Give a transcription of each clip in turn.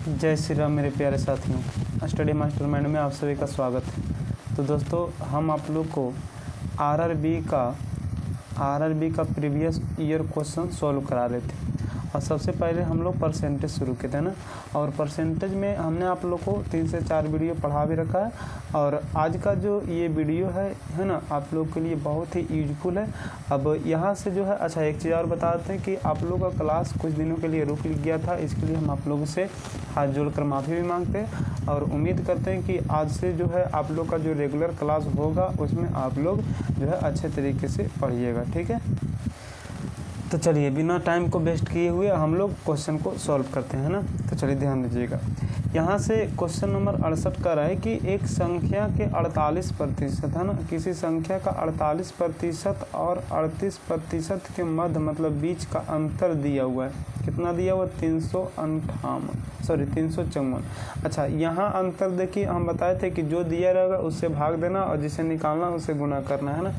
जय श्री राम मेरे प्यारे साथियों, स्टडी मास्टरमाइंड में आप सभी का स्वागत है। तो दोस्तों, हम आप लोग को आरआरबी का प्रीवियस ईयर क्वेश्चन सॉल्व करा रहे थे और सबसे पहले हम लोग परसेंटेज शुरू किए थे ना। और परसेंटेज में हमने आप लोग को 3 से 4 वीडियो पढ़ा भी रखा है और आज का जो ये वीडियो है ना, आप लोग के लिए बहुत ही यूजफुल है। अब यहाँ से जो है अच्छा एक चीज़ और बताते हैं कि आप लोग का क्लास कुछ दिनों के लिए रुक गया था, इसके लिए हम आप लोगों से हाथ जोड़कर माफ़ी भी मांगते हैं और उम्मीद करते हैं कि आज से जो है आप लोग का जो रेगुलर क्लास होगा उसमें आप लोग जो है अच्छे तरीके से पढ़िएगा, ठीक है। तो चलिए बिना टाइम को वेस्ट किए हुए हम लोग क्वेश्चन को सॉल्व करते हैं ना। तो चलिए ध्यान दीजिएगा, यहाँ से क्वेश्चन नंबर 68 का रहा है कि एक संख्या के 48% है ना, किसी संख्या का 48% और 38% के मध्य मतलब बीच का अंतर दिया हुआ है। कितना दिया हुआ? 354। अच्छा, यहाँ अंतर देखिए, हम बताए थे कि जो दिया रहेगा उससे भाग देना और जिसे निकालना उससे गुना करना है ना।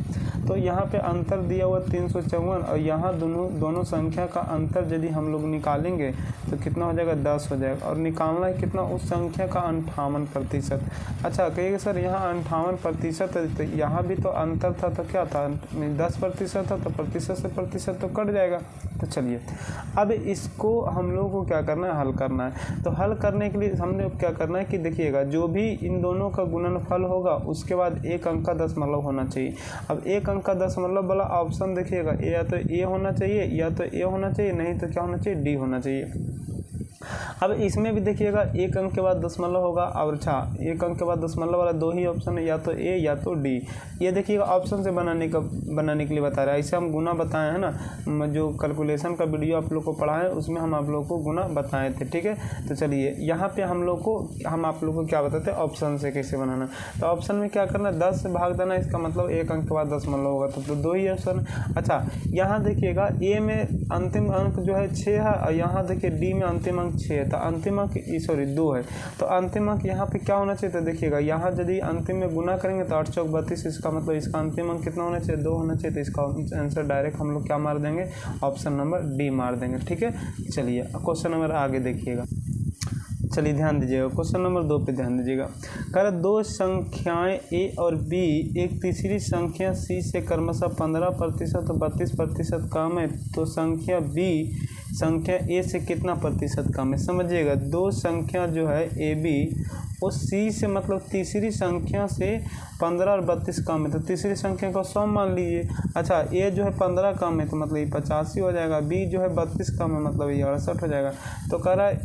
तो यहाँ पे अंतर दिया हुआ 354 और यहाँ दोनों संख्या का अंतर यदि हम लोग निकालेंगे तो कितना हो जाएगा? 10 हो जाएगा। और निकालना है कितना? उस संख्या का 58%। अच्छा कहिएगा सर यहाँ 58% है, तो यहाँ भी तो अंतर था, तो क्या था? 10% था, तो प्रतिशत से प्रतिशत तो कट जाएगा। तो चलिए अब इसको हम लोगों को क्या करना है? हल करना है। तो हल करने के लिए हमने क्या करना है कि देखिएगा, जो भी इन दोनों का गुणनफल होगा उसके बाद एक अंक का दशमलव होना चाहिए। अब एक अंक का दशमलव वाला ऑप्शन देखिएगा, या तो ए होना चाहिए या तो ए होना चाहिए, नहीं तो क्या होना चाहिए? डी होना चाहिए। अब इसमें भी देखिएगा एक अंक के बाद दशमलव होगा और अच्छा एक अंक के बाद दशमलव वाला 2 ही ऑप्शन है, या तो ए या तो डी। ये देखिएगा ऑप्शन से बनाने के लिए बता रहा है। ऐसे हम गुना बताए हैं ना, जो कैलकुलेशन का वीडियो आप लोग को पढ़ा है उसमें हम आप लोग को गुना बताए थे, ठीक है। तो चलिए यहाँ पे हम आप लोग को क्या बताते हैं? ऑप्शन से कैसे बनाना। तो ऑप्शन में क्या करना है? 10 से भाग देना, इसका मतलब एक अंक के बाद दशमलव होगा, तो 2 ही ऑप्शन। अच्छा यहाँ देखिएगा ए में अंतिम अंक जो है 6 है और यहाँ देखिए डी में अंतिम अंक 6 है, तो अंतिम अंक 2 है, तो अंतिम अंक यहाँ पे क्या होना चाहिए? तो देखिएगा यहाँ यदि अंतिम में गुना करेंगे तो 8 चौक 32, इसका मतलब इसका अंतिम अंक कितना होना चाहिए? 2 होना चाहिए। तो इसका आंसर डायरेक्ट हम लोग क्या मार देंगे? ऑप्शन नंबर डी मार देंगे, ठीक है। चलिए क्वेश्चन नंबर आगे देखिएगा, चलिए ध्यान दीजिएगा, क्वेश्चन नंबर 2 पे ध्यान दीजिएगा। कह रहा 2 संख्याएं ए और बी एक तीसरी संख्या सी से क्रमशः 15% और 32% कम है, तो संख्या ए से कितना प्रतिशत कम है? समझिएगा, 2 संख्या जो है ए बी वो सी से मतलब तीसरी संख्या से 15 और 32 कम है, तो तीसरी संख्या को 100 मान लीजिए। अच्छा ए जो है 15 कम है तो मतलब ये 85 हो जाएगा, बी जो है 32 कम है मतलब ये 68 हो जाएगा। तो कह रहा है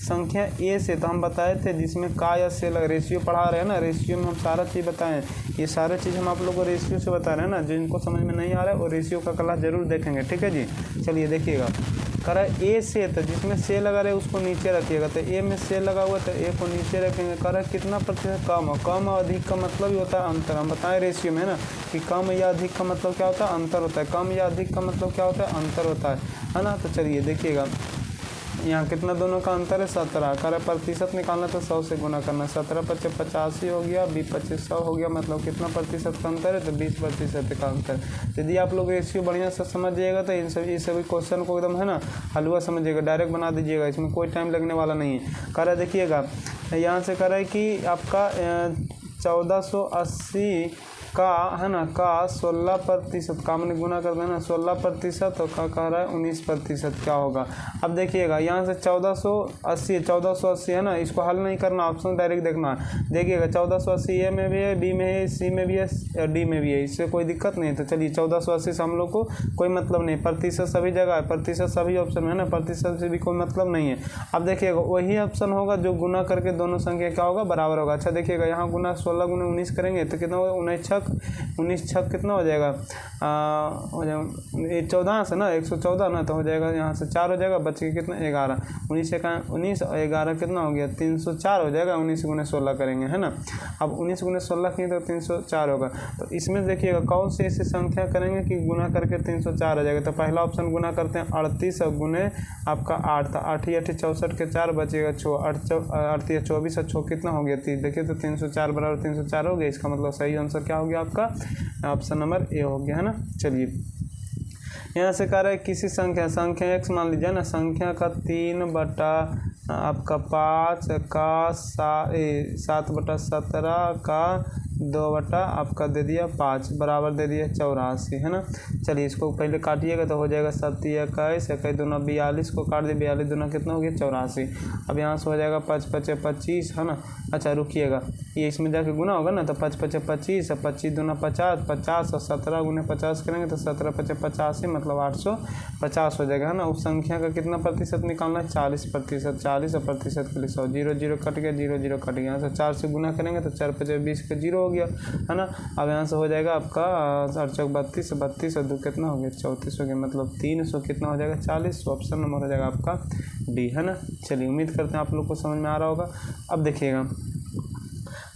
संख्या ए से, तो हम बताए थे जिसमें का या से लग रेशियो पढ़ा रहे हैं ना, रेशियो में हम सारा चीज़ बताएं, ये सारे चीज़ हम आप लोग को रेशियो से बता रहे हैं ना। जो इनको समझ में नहीं आ रहा है वो रेशियो का क्लास जरूर देखेंगे, ठीक है जी। चलिए देखिएगा, कह रहा है ए से, तो जिसमें से लगा रहे उसको नीचे रखिएगा, तो ए में से लगा हुआ तो ए को नीचे रखेंगे। कह रहा है कितना प्रतिशत कम हो? कम और अधिक का मतलब ही होता है अंतर। हम बताएं रेशियो में ना कि कम या अधिक का मतलब क्या होता है? अंतर होता है। कम या अधिक का मतलब क्या होता है? अंतर होता है ना। तो चलिए देखिएगा यहाँ कितना दोनों का अंतर है? 17। कह रहा है प्रतिशत निकालना तो 100 से गुना करना, 17 × 5 = 85 हो गया, 20 × 25 100 हो गया, मतलब कितना प्रतिशत का अंतर है? तो 20% का अंतर। यदि आप लोग रेशियो बढ़िया से समझिएगा तो इन सभी क्वेश्चन को एकदम है ना हलवा समझिएगा, डायरेक्ट बना दीजिएगा, इसमें कोई टाइम लगने वाला नहीं है। कह रहा है देखिएगा यहाँ से कह रहा है कि आपका 1480 का है ना का 16% का हमने गुना कर देना 16% और का कह रहा है 19% क्या होगा? अब देखिएगा यहाँ से 1480 है ना, इसको हल नहीं करना, ऑप्शन डायरेक्ट देखना। देखिएगा 1480 ए में भी है, बी में है, सी में भी है और डी में भी है, इससे कोई दिक्कत नहीं है। तो चलिए 1480 से हम लोग को कोई मतलब नहीं, प्रतिशत सभी जगह है, प्रतिशत सभी ऑप्शन में है ना, प्रतिशत से भी कोई मतलब नहीं है। अब देखिएगा वही ऑप्शन होगा जो गुना करके दोनों संख्या क्या होगा? बराबर होगा। अच्छा देखिएगा यहाँ गुना 16 × 19 करेंगे तो कितना होगा? 19 छक कितना हो जाएगा? हो जाएगा 14 से ना, 114 ना, तो हो जाएगा यहाँ से 4 हो जाएगा, बच के कितना? 11। 19 और 11 कितना हो गया? 304 हो जाएगा। 19 × 16 करेंगे है ना। अब 19 × 16 किए तो 304 होगा। तो इसमें देखिएगा कौन से ऐसी संख्या करेंगे कि गुना करके 304 हो जाएगा। तो पहला ऑप्शन गुना करते हैं 38 और गुने आपका 8, तो 8 × 8 = 64 के 4 बचेगा 6, 8 × 24 और 6 कितना हो गया? 30। देखिए तो 304 बराबर 304 हो गया। इसका मतलब सही आंसर क्या हो गया आपका? ऑप्शन नंबर ए हो गया है ना। चलिए यहाँ से कह रहा है किसी संख्या x मान लीजिए ना, संख्या का 3/5 का 7/17 का 2 आपका दे दिया 5 बराबर दे दिया 84 है ना। चलिए इसको पहले काटिएगा तो हो जाएगा 7 21 21 दूना 42 को काट दिए, 42 दूना कितना हो गया 84। अब यहाँ से हो जाएगा 5 5 25 है ना। अच्छा रुकिएगा, ये इसमें जाके गुना होगा ना, तो 5 5 25 25 दूना 50 50 और 17 गुना 50 करेंगे तो 17 5 85 मतलब 850 हो जाएगा है ना। उस संख्या का कितना प्रतिशत निकालना है 40%, 40 और प्रतिशत के लिए 100, 0 0 कट गया, 0 0 कट गया। यहाँ से 4 से गुना करेंगे तो 4 5 20 का 0 हो गया है ना। अब यहाँ से हो जाएगा आपका 8 चौक 32, 32 और 2 कितना हो गया 34 हो गया, मतलब 300 कितना हो जाएगा 40। ऑप्शन नंबर हो जाएगा आपका डी है ना। चलिए उम्मीद करते हैं आप लोग को समझ में आ रहा होगा। अब देखिएगा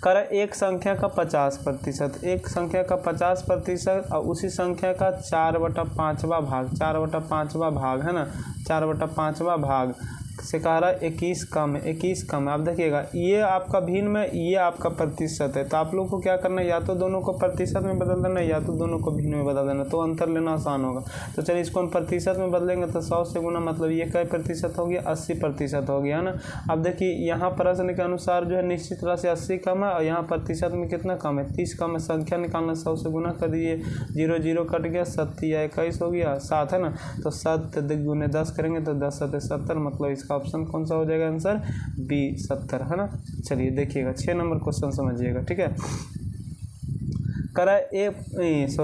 कर एक संख्या का 50%, एक संख्या का 50% और उसी संख्या का 4/5वां भाग, 4/5वां भाग है ना, 4/5वां भाग से कह रहा है 21 कम है, 21 कम है। अब देखिएगा ये आपका भिन्न में, ये आपका प्रतिशत है, तो आप लोग को क्या करना है, या तो दोनों को प्रतिशत में बदल देना या तो दोनों को भिन्न में बदल देना, तो अंतर लेना आसान होगा। तो चलिए इसको हम प्रतिशत में बदलेंगे तो 100 से गुना, मतलब ये क्या प्रतिशत हो गया 80% हो गया है ना। अब देखिए यहाँ प्रश्न के अनुसार जो है निश्चित तरह से 80 कम है और यहाँ प्रतिशत में कितना कम है 30 कम है। संख्या निकालना 100 से गुना कर दिए, 0 0 कट गया, 7 या 21 हो गया 7 है ना। तो 7 गुने 10 करेंगे तो 10 7 70, मतलब इसका ऑप्शन कौन सा हो जाएगा आंसर बी 70 है ना। चलिए देखिएगा 6 नंबर क्वेश्चन समझिएगा, ठीक है। करे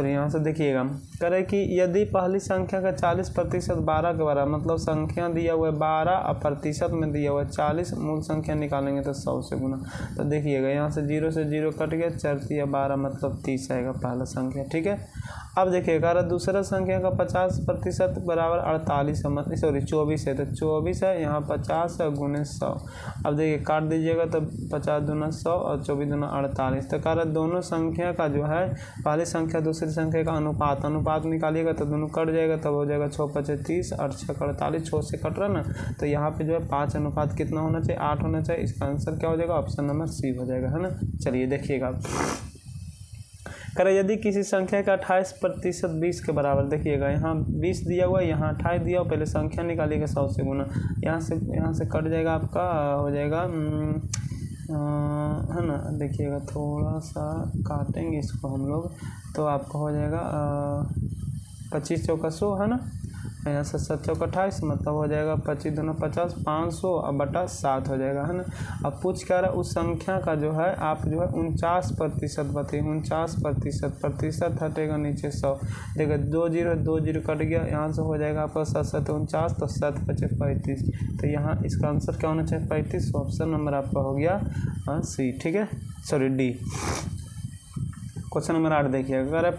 यहाँ से देखिएगा करे कि यदि पहली संख्या का 40% 12 के बराबर, मतलब संख्या दिया हुआ है 12 और प्रतिशत में दिया हुआ है 40, मूल संख्या निकालेंगे तो 100 से गुना। तो देखिएगा यहाँ से 0 से 0 कट गया, 4 या 12 मतलब 30 आएगा पहला संख्या, ठीक है। अब देखिएगा दूसरा संख्या का 50% बराबर 48 है, मतलब 24 है, तो 24 है यहाँ 50 है गुने 100। अब देखिए काट दीजिएगा तो 50 दूना 100 और 24 दूना 48। तो कह रहा दोनों संख्या का जो है पहली संख्या दूसरी संख्या का अनुपात निकालिएगा तो दोनों कट जाएगा, तब हो जाएगा 6 5 30 और 6 48, 6 से कट रहा ना, तो यहाँ पे जो है 5 अनुपात कितना होना चाहिए 8 होना चाहिए। इसका आंसर क्या हो जाएगा ऑप्शन नंबर सी हो जाएगा है ना। चलिए देखिएगा करें यदि किसी संख्या का 28% 20 के बराबर, देखिएगा यहाँ 20 दिया हुआ है, यहाँ 28 दिया हुआ, पहले संख्या निकालिएगा 100 से गुना, यहाँ से कट जाएगा आपका हो जाएगा है ना। देखिएगा थोड़ा सा काटेंगे इसको हम लोग तो आपका हो जाएगा 25 चौका 100 है ना, यहाँ से 7 चौका 28 मतलब हो जाएगा 25 दूना 50, 500 और बटा 7 हो जाएगा है ना। अब पूछ क्या रहा उस संख्या का जो है आप जो है 49% बताइए, 49% प्रतिशत हटेगा नीचे 100, देखिए 2 0 कट गया, यहाँ से हो जाएगा आपका 7 7 49, तो 7 5 35, तो यहाँ इसका आंसर क्या होना चाहिए 35। ऑप्शन नंबर आपका हो गया सी, ठीक है, सॉरी डी। क्वेश्चन नंबर 8 देखिए, अगर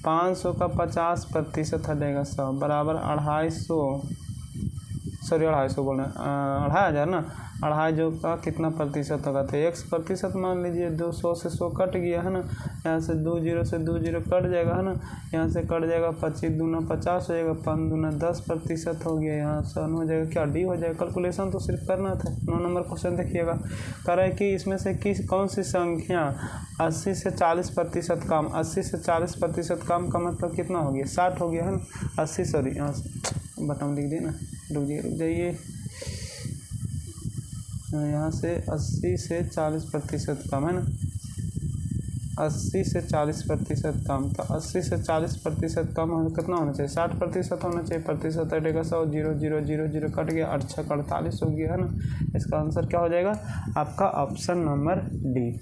500 का 50% हटेगा 100 बराबर 250 बोल रहे हैं 2500 ना, 2.5 का कितना प्रतिशत होगा, तो 1% मान लीजिए, 200 से 100 कट गया है ना, यहाँ से 2 0 से 2 0 कट जाएगा है ना, यहाँ से कट जाएगा 25 दूना 50 हो जाएगा, 5 दूना 10% हो गया, यहाँ से हो जाएगा क्या डी हो जाएगा। कैलकुलेशन तो सिर्फ करना था। 9 नंबर क्वेश्चन देखिएगा, कह रहा है कि इसमें से कौन सी संख्या 80 से 40% कम, 80 से 40% कम का मतलब कितना हो गया 60 हो गया है ना, 80 सॉरी यहाँ से बटन लिख दिए ना, रुक जाइए यहाँ से 80 से 40% कम है ना, 80 से 40% कम, तो 80 से 40% कम कितना होना चाहिए 60% होना चाहिए, प्रतिशत हटेगा 100, 0 0 0 0 कट गया, 8 6 48 हो गया है ना। इसका आंसर क्या हो जाएगा आपका ऑप्शन नंबर डी।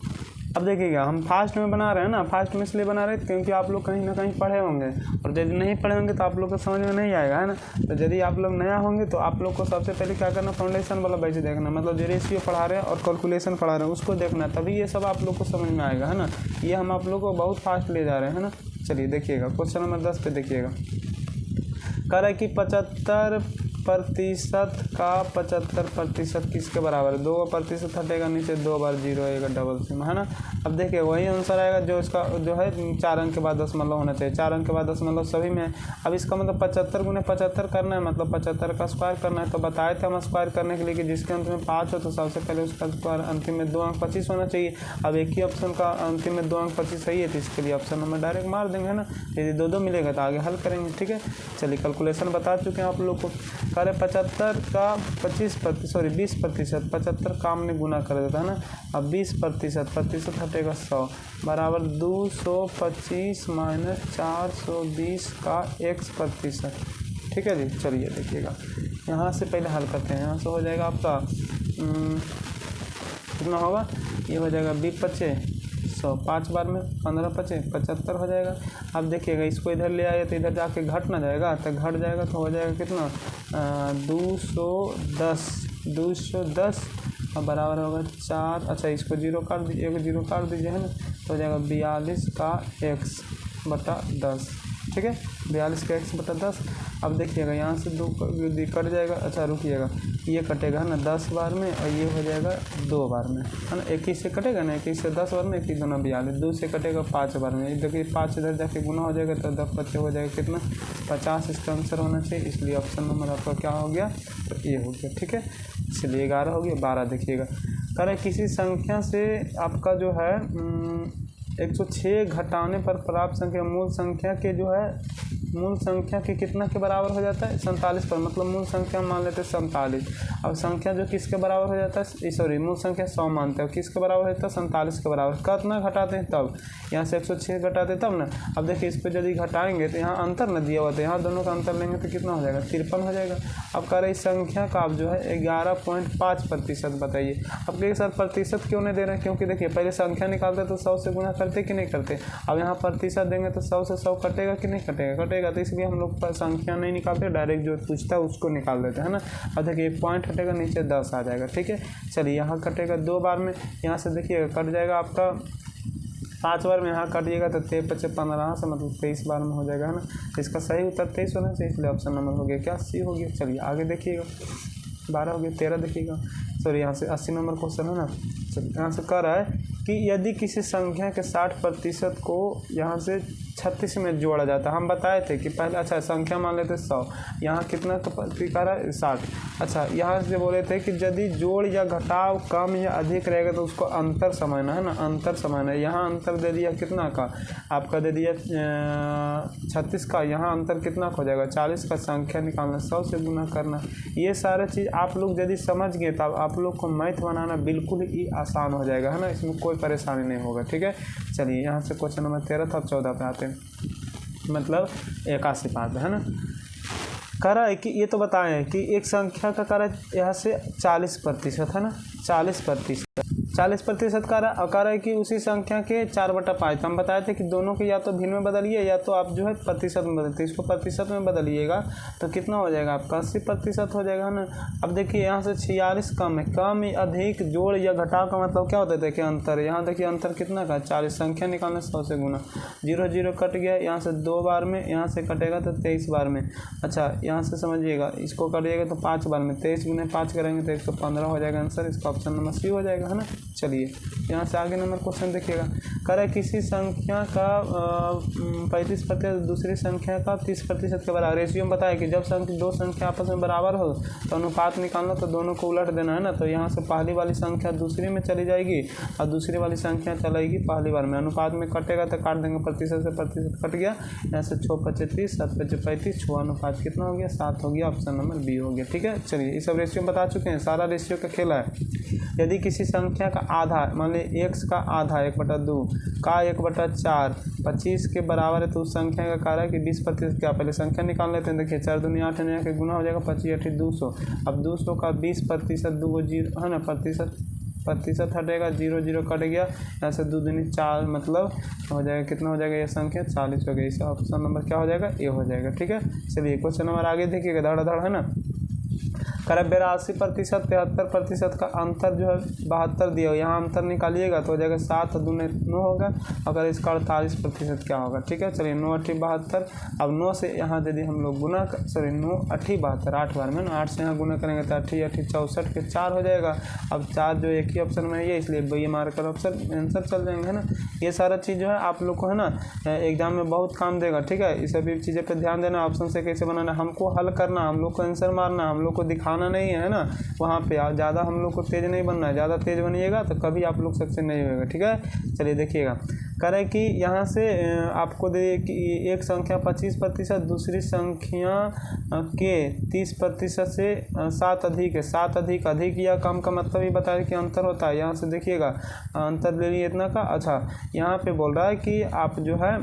अब देखिएगा हम फास्ट में बना रहे हैं ना, फास्ट में इसलिए बना रहे हैं क्योंकि आप लोग कहीं ना कहीं पढ़े होंगे, और यदि नहीं पढ़े होंगे तो आप लोग को समझ में नहीं आएगा है ना। तो यदि आप लोग नया होंगे तो आप लोग को सबसे पहले क्या करना, फाउंडेशन वाला बैच देखना, मतलब जो रेशियो पढ़ा रहे हैं और कैलकुलेशन पढ़ा रहे हैं उसको देखना, तभी ये सब आप लोग को समझ में आएगा है ना। ये हम आप लोग को बहुत फास्ट ले जा रहे हैं ना। चलिए देखिएगा क्वेश्चन नंबर 10 पे देखिएगा, कह रहा है कि 20% का 75% किसके बराबर है? 2% हटेगा नीचे, 2 बार 0 आएगा, डबल सिम है ना। अब देखिए वही आंसर आएगा जो इसका जो है 4 अंक के बाद दशमलव होना चाहिए, 4 अंक के बाद दशमलव सभी में है। अब इसका मतलब 75 गुने 75 करना है, मतलब 75 का स्क्वायर करना है। तो बताए थे हम स्क्वायर करने के लिए कि जिसके अंत में 5 हो तो सबसे पहले उसका स्क्वायर अंतिम में 2 अंक 25 होना चाहिए। अब एक ही ऑप्शन का अंतिम में 2 अंक 25 सही है तो इसके लिए ऑप्शन नंबर डायरेक्ट मार देंगे है ना। यदि 2 मिलेगा तो आगे हल करेंगे, ठीक है। चलिए कैलकुलेशन बता चुके हैं आप लोग को। करे 75 का 20% 75 का हमने गुना कर देता है ना। अब 20% हटेगा 100 बराबर 225 माइनस 420 का x%, ठीक है जी। चलिए देखिएगा यहाँ से पहले हल करते हैं। यहाँ से हो जाएगा आपका कितना होगा, ये हो जाएगा 20 पचे 100, 5 बार में 15 पचे 75 हो जाएगा। अब देखिएगा इसको इधर ले आए तो इधर जाके घट ना जाएगा, तो घट जाएगा तो हो जाएगा कितना 210 और बराबर होगा 4। अच्छा इसको 0 काट दीजिए, 0 काट दीजिए है ना, तो हो जाएगा 42 का x/10, ठीक है। 42 का x/10। अब देखिएगा यहाँ से 2 कट जाएगा। अच्छा रुकिएगा, ये कटेगा है ना 10 बार में और ये हो जाएगा 2 बार में है ना। 21 से कटेगा ना, 21 से 10 बार में, 21 दूना 42, 2 से कटेगा 5 बार में। देखिए 5 इधर जाके गुना हो जाएगा तो 10 बच्चे हो जाएगा कितना 50, इसका आंसर होना चाहिए। इसलिए ऑप्शन नंबर आपका क्या हो गया, तो ये हो गया, ठीक है। इसलिए 11 हो गया। 12 देखिएगा, करें किसी संख्या से आपका जो है 106 घटाने पर प्राप्त संख्या मूल संख्या के जो है मूल संख्या के कितना के बराबर हो जाता है 47 पर, मतलब मूल संख्या मान लेते हैं 47। अब संख्या जो किसके बराबर हो जाता है, सॉरी मूल संख्या 100 मानते हैं, किसके बराबर होता है 47 के बराबर। कितना घटाते हैं तब, यहाँ से 106 घटाते तब ना। अब देखिए इस पर यदि घटाएंगे तो यहाँ अंतर न दिया हुआ था, यहाँ दोनों का अंतर लेंगे तो कितना हो जाएगा 53 हो जाएगा। अब कह रहे इस संख्या का आप जो है 11.5% बताइए। अब एक साथ प्रतिशत क्यों नहीं दे रहे हैं, क्योंकि देखिए पहले संख्या निकालते तो 100 से गुना करते कि नहीं करते। अब यहाँ प्रतिशत देंगे तो 100 से 100 कटेगा कि नहीं कटेगा, कटेगा। तो इसलिए हम लोग संख्या नहीं निकालते, डायरेक्ट जो पूछता है उसको निकाल देते हैं ना। अब देखिए 1 पॉइंट हटेगा, नीचे 10 आ जाएगा, ठीक है। चलिए यहाँ कटेगा 2 बार में, यहाँ से देखिए कट जाएगा आपका 5 बार में, यहाँ काटिएगा तो 13 × 15 से मतलब 23 बार में हो जाएगा है ना। तो इसका सही उत्तर 23 होना चाहिए, इसलिए ऑप्शन नंबर हो गया क्या, सी हो गया। चलिए आगे देखिएगा 12 हो गया। 13 देखिएगा, सॉरी यहाँ से 80 नंबर क्वेश्चन है ना। चलिए यहाँ से कह रहा है कि यदि किसी संख्या के 60% को यहाँ से 36 में जोड़ा जाता है। हम बताए थे कि पहले, अच्छा संख्या मान लेते 100, यहाँ कितना प्रकार है 60। अच्छा यहाँ से बोले थे कि यदि जोड़ या घटाव कम या अधिक रहेगा तो उसको अंतर समझना है ना, अंतर समझना है। यहाँ अंतर दे दिया कितना का, आपका दे दिया 36 का, यहाँ अंतर कितना हो जाएगा 40 का। संख्या निकालना 100 से गुना करना, ये सारा चीज़ आप लोग यदि समझ गए तो आप लोग को मैथ बनाना बिल्कुल ही आसान हो जाएगा है ना, इसमें कोई परेशानी नहीं होगा, ठीक है। चलिए यहाँ से क्वेश्चन नंबर 13 था, 14 पे आते हैं, मतलब 81 पाते है ना। कह रहा है कि ये तो बताएं कि एक संख्या का कह रहा है यहाँ से 40% है ना, 40% कह रहा है कि उसी संख्या के 4/5। हम बताए थे कि दोनों के या तो भिन्न में बदलिए या तो आप जो है प्रतिशत में बदलते, इसको प्रतिशत में बदलिएगा तो कितना हो जाएगा आपका 80% हो जाएगा ना। अब देखिए यहाँ से 46 कम है, कम अधिक जोड़ या घटाव का मतलब क्या होता है, देखिए अंतर। यहाँ देखिए अंतर कितना का 40, संख्या निकालने 100 से गुना, 0 0 कट गया, यहाँ से 2 बार में, यहाँ से कटेगा तो 23 बार में। अच्छा यहाँ से समझिएगा, इसको करिएगा तो 5 बार में, 23 गुने 5 करेंगे तो 115 हो जाएगा आंसर। इसका ऑप्शन नंबर सी हो जाएगा है ना। चलिए यहाँ से आगे नंबर क्वेश्चन देखिएगा, करे किसी संख्या का 35% दूसरी संख्या का 30% के बराबर। रेशियो में बताया कि जब दो संख्या आपस में बराबर हो तो अनुपात निकालना, तो दोनों को उलट देना है ना। तो यहाँ से पहली वाली संख्या दूसरी में चली जाएगी और दूसरी वाली संख्या चलेगी पहली बार में। अनुपात में कटेगा तो काट देंगे, प्रतिशत से प्रतिशत कट गया, यहाँ से 6 × 5 = 30, 7 × 5 = 35, 6 अनुपात कितना हो गया 7 हो गया। ऑप्शन नंबर बी हो गया, ठीक है। चलिए ये सब रेशियो बता चुके हैं, सारा रेशियो का खेला है। यदि किसी संख्या का आधा, मान लीजिए x का आधा 1/2 का 1/4 25 के बराबर है, तो उस संख्या का कार्य है कि 20% क्या। पहले संख्या निकाल लेते हैं, देखिए 4 दूनी 8 के गुना हो जाएगा, 25 × 8 = 200। अब 200 का 20%, 2 0 है ना, प्रतिशत हटेगा, 0 0 कट गया, यहाँ से 2 दूनी 4 मतलब हो जाएगा कितना हो जाएगा, ये संख्या 40 हो गई। इसका ऑप्शन नंबर क्या हो जाएगा, ए हो जाएगा, ठीक है। चलिए क्वेश्चन नंबर आगे देखिएगा, धड़ है ना। कह 82%, 73% का अंतर जो है 72 दिया हो, यहाँ अंतर निकालिएगा तो हो जाएगा 7 दूने 9 होगा। अगर इसका 48% क्या होगा, ठीक है। चलिए 9 8 72, अब 9 से यहाँ यदि हम लोग गुना 9 8 72, 8 बार में ना 8 से यहाँ गुना करेंगे तो 8 8 64 के 4 हो जाएगा। अब 4 जो एक ही ऑप्शन में है इसलिए ये मार्कर ऑप्शन आंसर चल जाएंगे, है ना। ये सारा चीज़ जो है आप लोग को है ना एग्जाम में बहुत काम देगा, ठीक है। इस सभी चीज़ें पे ध्यान देना, ऑप्शन से कैसे बनाना, हमको हल करना, हम लोग को आंसर मारना, हम लोग को दिखाना नहीं है ना। वहाँ पे ज़्यादा हम लोग को तेज़ नहीं बनना है, ज़्यादा तेज़ बनिएगा तो कभी आप लोग सक्सेस नहीं होगा, ठीक है। चलिए देखिएगा, कह रहे कि यहाँ से आपको दे कि एक संख्या 25%, दूसरी संख्या के 30% से 7 अधिक है। 7 अधिक या कम का मतलब ये बताया कि अंतर होता है। यहाँ से देखिएगा अंतर ले लिए इतना का। अच्छा, यहाँ पे बोल रहा है कि आप जो है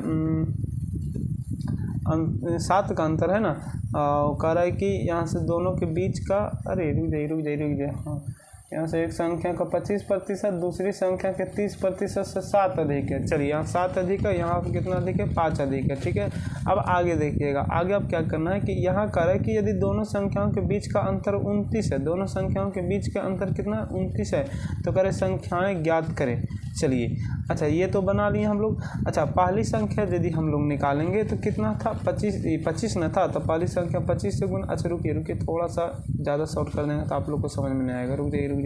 7 का अंतर है ना, कह रहा है कि यहाँ से दोनों के बीच का, अरे रुक जाइए हाँ, यहाँ से एक संख्या का 25%, दूसरी संख्या के 30% से 7 अधिक है। चलिए यहाँ 7 अधिक है, यहाँ कितना अधिक है, 5 अधिक है, ठीक है। अब आगे देखिएगा, आगे अब क्या करना है कि यहाँ कह रहा है कि यदि दोनों संख्याओं के बीच का अंतर 29 है, दोनों संख्याओं के बीच का अंतर कितना 29 है, तो कह रहे संख्याएँ ज्ञात करें। चलिए अच्छा, ये तो बना लिए हम लोग। अच्छा, पहली संख्या यदि हम लोग निकालेंगे तो कितना था, 25 न था, तो पहली संख्या 25 से गुना। अच्छा रुकिए थोड़ा सा ज़्यादा शॉर्ट कर देंगे तो आप लोग को समझ में नहीं आएगा। रुक जाइए।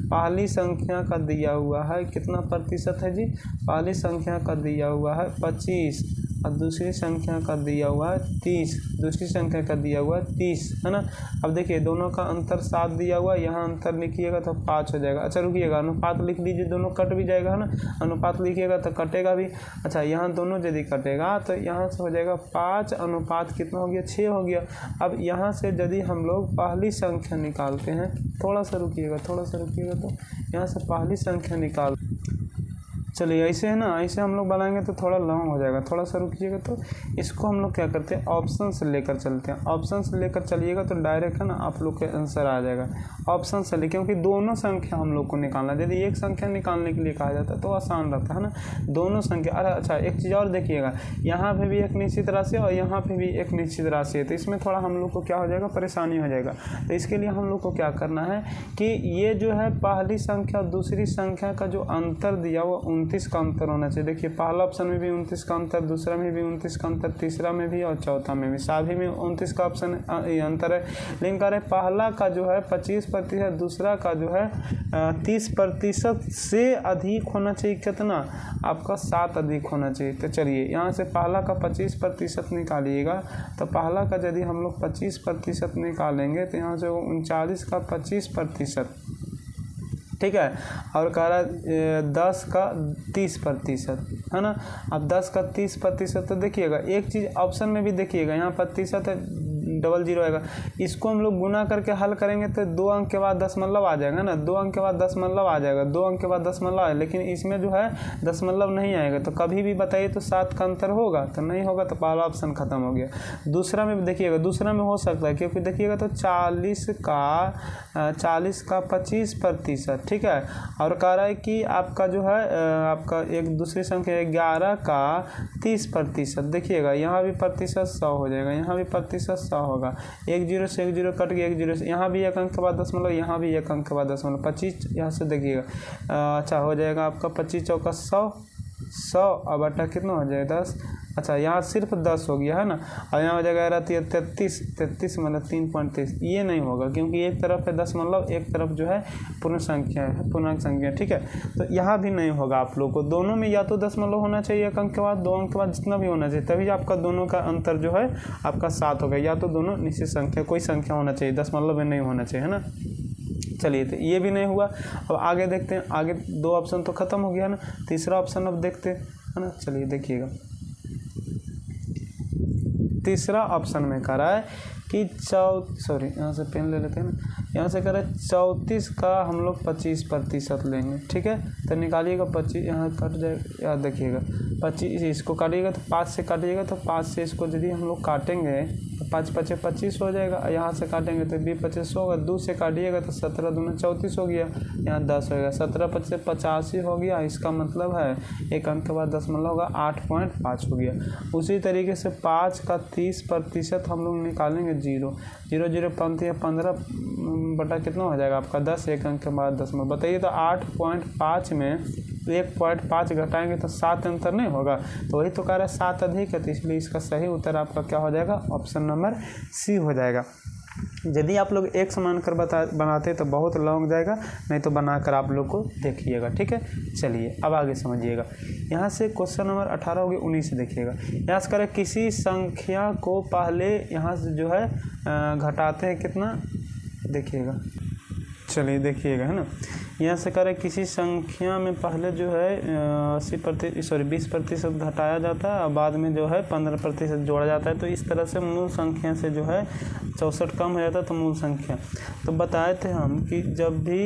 पहली संख्या का दिया हुआ है कितना प्रतिशत है जी, पहली संख्या का दिया हुआ है 25 और दूसरी संख्या का दिया हुआ है 30, दूसरी संख्या का दिया हुआ है 30, है ना। अब देखिए दोनों का अंतर 7 दिया हुआ है, यहाँ अंतर लिखिएगा तो 5 हो जाएगा। अच्छा रुकिएगा, अनुपात लिख लीजिए, दोनों कट भी जाएगा, है ना। अनुपात लिखिएगा तो कटेगा भी। अच्छा, यहाँ दोनों यदि कटेगा तो यहाँ से हो जाएगा 5 अनुपात कितना हो गया, 6 हो गया। अब यहाँ से यदि हम लोग पहली संख्या निकालते हैं, थोड़ा सा रुकिएगा तो यहाँ से पहली संख्या निकाल, चलिए ऐसे है ना, ऐसे हम लोग बनाएंगे तो थोड़ा लॉन्ग हो जाएगा। थोड़ा सा रुकिएगा, तो इसको हम लोग क्या करते हैं, ऑप्शन से लेकर चलते हैं। ऑप्शन से लेकर चलिएगा तो डायरेक्ट है ना आप लोग के आंसर आ जाएगा ऑप्शन से, क्योंकि दोनों संख्या हम लोग को निकालना। यदि एक संख्या निकालने के लिए कहा जाता है तो आसान रहता है ना, दोनों संख्या। अरे अच्छा, एक चीज़ और देखिएगा, यहाँ पे भी एक निश्चित राशि और यहाँ पे भी एक निश्चित राशि है, तो इसमें थोड़ा हम लोग को क्या हो जाएगा, परेशानी हो जाएगा। तो इसके लिए हम लोग को क्या करना है कि ये जो है पहली संख्या और दूसरी संख्या का जो अंतर दिया वो 29 का अंतर होना चाहिए। देखिए पहला ऑप्शन में भी 29 का अंतर, दूसरा में भी 29 का अंतर, तीसरा में भी और चौथा में भी, सभी में 29 का ऑप्शन अंतर है। लेकिन कह रहे पहला का जो है 25%, दूसरा का जो है 30% से अधिक होना चाहिए। कितना आपका 7 अधिक होना चाहिए। तो चलिए यहाँ से पहला का 25% निकालिएगा, तो पहला का यदि हम लोग 25% निकालेंगे तो यहाँ से 39 का 25%, ठीक है। और कह रहा है 10 का 30%, है ना। अब 10 का 30%, तो देखिएगा एक चीज़ ऑप्शन में भी देखिएगा, यहाँ प्रतिशत है 00 आएगा, इसको हम लोग गुना करके हल करेंगे तो 2 अंक के बाद दशमलव आ जाएगा ना, 2 अंक के बाद दशमलव आ जाएगा, 2 अंक के बाद दशमलव आए, लेकिन इसमें जो है दशमलव नहीं आएगा। तो कभी भी बताइए तो 7 का अंतर होगा, तो नहीं होगा, तो पहला ऑप्शन खत्म हो गया। दूसरा में देखिएगा, दूसरा में हो सकता है, क्योंकि देखिएगा तो 40 का 25%, ठीक है। और कह रहा है कि आपका जो है आपका एक दूसरी संख्या 11 का 30%, देखिएगा यहाँ भी प्रतिशत 100 हो जाएगा, यहाँ भी प्रतिशत 100 होगा। 1 0 से 1 0 कट गया, 1 0 से यहाँ भी 1 अंक के बाद दशमलव, यहाँ भी 1 अंक के बाद दशमलव, 25 यहाँ से देखिएगा। अच्छा हो जाएगा आपका 25 चौका 100 और बटा कितना हो जाएगा 10। अच्छा यहाँ सिर्फ 10 हो गया, है ना। और यहाँ हो जाएगा रहती है 33 मतलब 3.23, ये नहीं होगा क्योंकि एक तरफ है दशमलव, एक तरफ जो है पूर्ण संख्या है, पूर्णांक संख्या, ठीक है। तो यहाँ भी नहीं होगा आप लोग को, दोनों में या तो दशमलव होना चाहिए 1 अंक के बाद, 2 अंक के बाद, जितना भी होना चाहिए, तभी आपका दोनों का अंतर जो है आपका 7 होगा। या तो दोनों निश्चित संख्या, कोई संख्या होना चाहिए, दशमलव में नहीं होना चाहिए, है ना। चलिए तो ये भी नहीं हुआ। अब आगे देखते हैं, आगे 2 ऑप्शन तो खत्म हो गया ना, तीसरा ऑप्शन अब देखते हैं, है ना। चलिए देखिएगा, तीसरा ऑप्शन में कह रहा है कि यहाँ से पेन ले लेते हैं ना, यहाँ से कह रहा है 34 का हम लोग 25% लेंगे, ठीक है। तो निकालिएगा 25, यहाँ कट जाएगा, याद देखिएगा 25, इसको काटिएगा तो 5 से काटिएगा, तो 5 से इसको यदि हम लोग काटेंगे तो 5 5 25 हो जाएगा, यहाँ से काटेंगे तो 20 25 होगा, 2 से काटिएगा तो 17 दूना 34 हो गया, यहाँ 10 होगा, 17 25 85 हो गया। इसका मतलब है 1 अंक के बाद दशमलव होगा, 8.5 हो गया। उसी तरीके से 5 का 30% हम लोग निकालेंगे, 0 0 0 15 बटा कितना हो जाएगा आपका 10, एक अंक के बाद 10 में बताइए। तो 8.5 में 1.5 घटाएंगे तो 7 अंतर नहीं होगा, तो वही तो कह रहा है 7 अधिक है, तो इसलिए इसका सही उत्तर आपका क्या हो जाएगा, ऑप्शन नंबर सी हो जाएगा। यदि आप लोग एक समान कर बनाते तो बहुत लॉन्ग जाएगा, नहीं तो बनाकर आप लोग को देखिएगा, ठीक है। चलिए अब आगे समझिएगा। यहाँ से क्वेश्चन नंबर 18 हो गया, 19 से देखिएगा। यहाँ से करें किसी संख्या को पहले यहाँ से जो है घटाते हैं कितना, देखिएगा, चलिए देखिएगा, है ना। यहाँ से करें किसी संख्या में पहले जो है 20% घटाया जाता है और बाद में जो है 15% जोड़ा जाता है। तो इस तरह से मूल संख्या से जो है 64 कम हो जाता है, तो मूल संख्या। तो बताए थे हम कि जब भी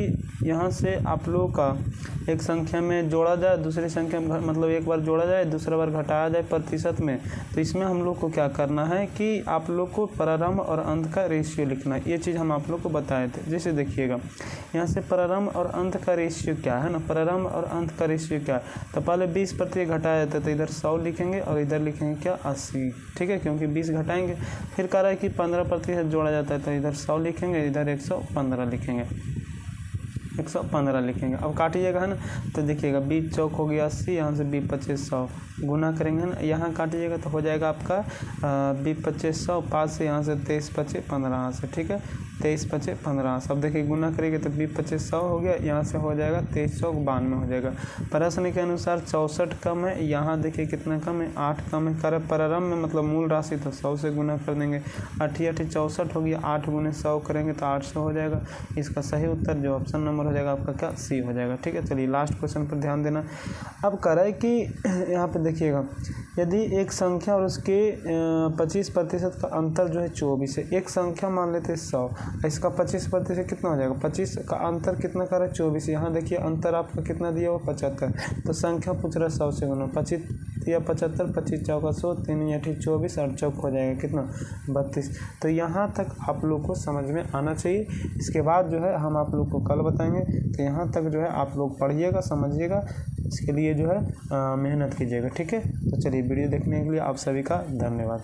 यहाँ से आप लोगों का एक संख्या में जोड़ा जाए, दूसरी संख्या में मतलब एक बार जोड़ा जाए, दूसरा बार घटाया जाए प्रतिशत में, तो इसमें हम लोग को क्या करना है कि आप लोग को प्रारंभ और अंत का रेशियो लिखना है। ये चीज़ हम आप लोग को बताए थे। जैसे देखिएगा यहाँ से प्रारंभ और अंत का रेशियो क्या है ना, प्रारंभ और अंत का रेशियो क्या है, तो पहले 20% घटाया जाता है, तो इधर 100 लिखेंगे और इधर लिखेंगे क्या 80, ठीक है, क्योंकि 20 घटाएंगे। फिर कह रहा है कि 15% जोड़ा जाता है, तो इधर 100 लिखेंगे, इधर 115 लिखेंगे, 115 लिखेंगे। अब काटिएगा, है ना, तो देखिएगा 20 चौक हो गया 80, यहाँ से 20 25 100 गुना करेंगे ना, यहाँ काटिएगा तो हो जाएगा आपका 20 25 100, 5 से यहाँ से 23 25 15 से, ठीक है, 23 25 15। अब देखिए गुना करेंगे तो 20 25 100 हो गया, यहाँ से हो जाएगा 23 चौक 92 हो जाएगा। प्रश्न के अनुसार 64 कम है, यहाँ देखिए कितना कम है, 8 कम है। कर प्रारंभ में मतलब मूल राशि तो 100 से गुना कर देंगे, 8 8 64 हो गया, 8 गुने 100 करेंगे तो 800 हो जाएगा। इसका सही उत्तर जो ऑप्शन नंबर हो जाएगा आपका क्या, सी हो जाएगा, ठीक है। चलिए लास्ट क्वेश्चन पर ध्यान देना। अब कर रहा है कि यहाँ पे देखिएगा, यदि एक संख्या और उसके 25% का अंतर जो है 24 है, एक संख्या मान लेते हैं 100, इसका 25% कितना हो जाएगा, 25 का अंतर कितना कर रहा है 24, यहाँ देखिए अंतर आपका कितना दिया हुआ 75, तो संख्या पूछ रहा है 100 से गुना, 25 या 75, 25 चौका 100, 3 8 24 और चौक हो जाएगा कितना 32। तो यहाँ तक आप लोग को समझ में आना चाहिए। इसके बाद जो है हम आप लोग को कल बताएंगे, तो यहाँ तक जो है आप लोग पढ़िएगा, समझिएगा, इसके लिए जो है मेहनत कीजिएगा, ठीक है। तो चलिए वीडियो देखने के लिए आप सभी का धन्यवाद।